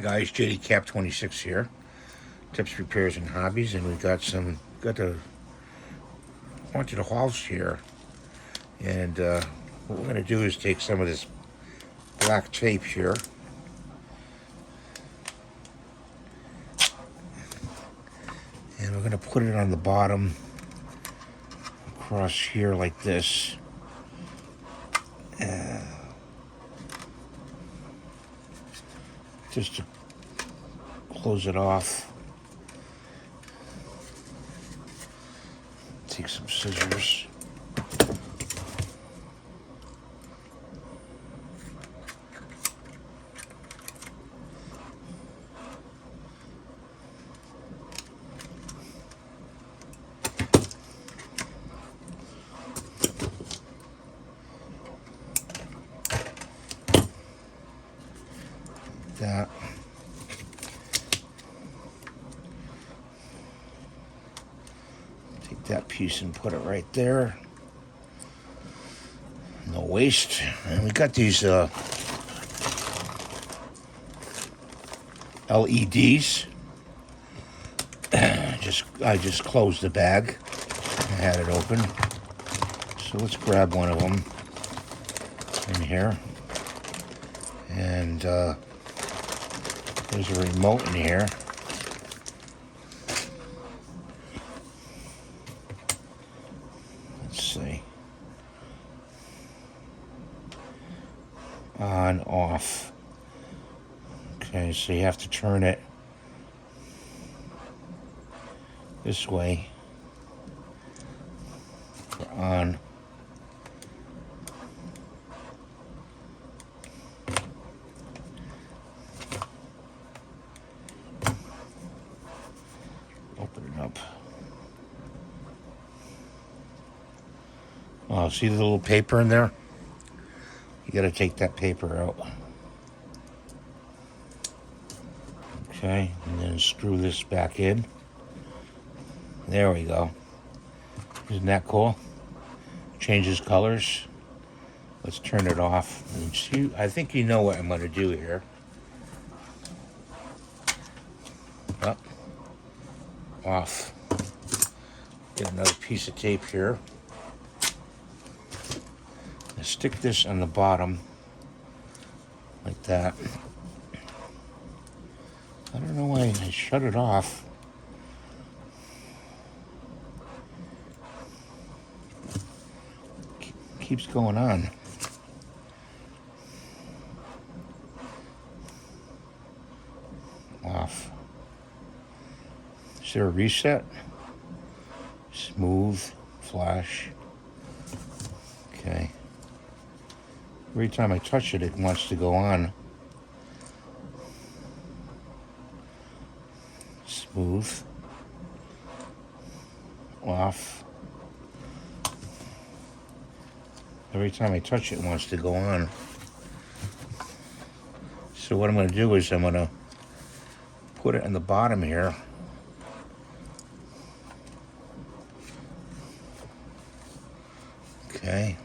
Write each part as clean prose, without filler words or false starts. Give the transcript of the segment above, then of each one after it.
Guys, JD Cap 26 here, tips, repairs, and hobbies, and we got a bunch of the hauls here, and what we're gonna do is take some of this black tape here, and we're gonna put it on the bottom across here like this. Just to close it off. Take some scissors. That. Take that piece and put it right there. No waste. And we got these LEDs. I just closed the bag. I had it open. So let's grab one of them in here. And there's a remote in here. Let's see. On, off. Okay, so you have to turn it this way. On. Open it up. Oh, see the little paper in there? You gotta take that paper out. Okay, and then screw this back in. There we go. Isn't that cool? Changes colors. Let's turn it off. And see, I think you know what I'm gonna do here. Up. Off. Get another piece of tape here. And stick this on the bottom like that. I don't know why I shut it off. Keeps going on. Off. Is there a reset? Smooth, flash. Okay. Every time I touch it, it wants to go on. Smooth. Off. Every time I touch it, it wants to go on. So what I'm going to do is I'm going to put it in the bottom here. Okay.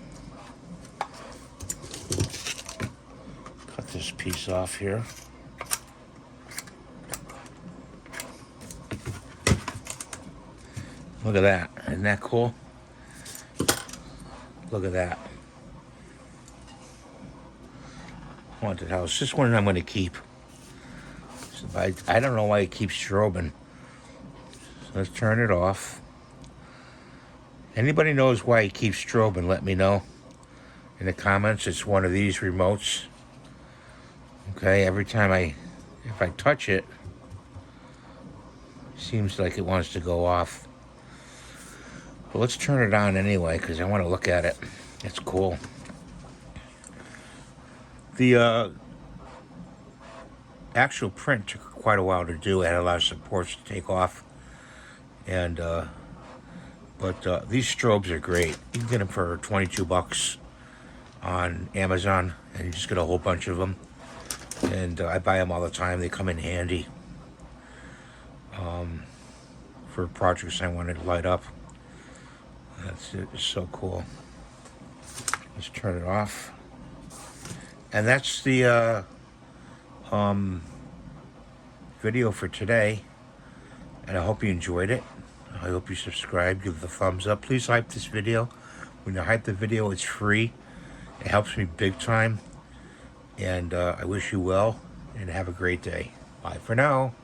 Cut this piece off here. Look at that. Isn't that cool? Look at that. Haunted house. This one I'm going to keep. So I don't know why it keeps strobing. So let's turn it off. Anybody knows why it keeps strobing, let me know in the comments. It's one of these remotes. Okay, every time if I touch it, seems like it wants to go off. But let's turn it on anyway, because I want to look at it. It's cool. The actual print took quite a while to do. It had a lot of supports to take off. And but these strobes are great. You can get them for $22 on Amazon, and you just get a whole bunch of them. And I buy them all the time. They come in handy for projects I want to light up. That's it. It's so cool. Let's turn it off. And that's the video for today, and I hope you enjoyed it. I hope you subscribe, give the thumbs up. Please hype this video. When you hype the video, it's free. It helps me big time. And I wish you well, and have a great day. Bye for now.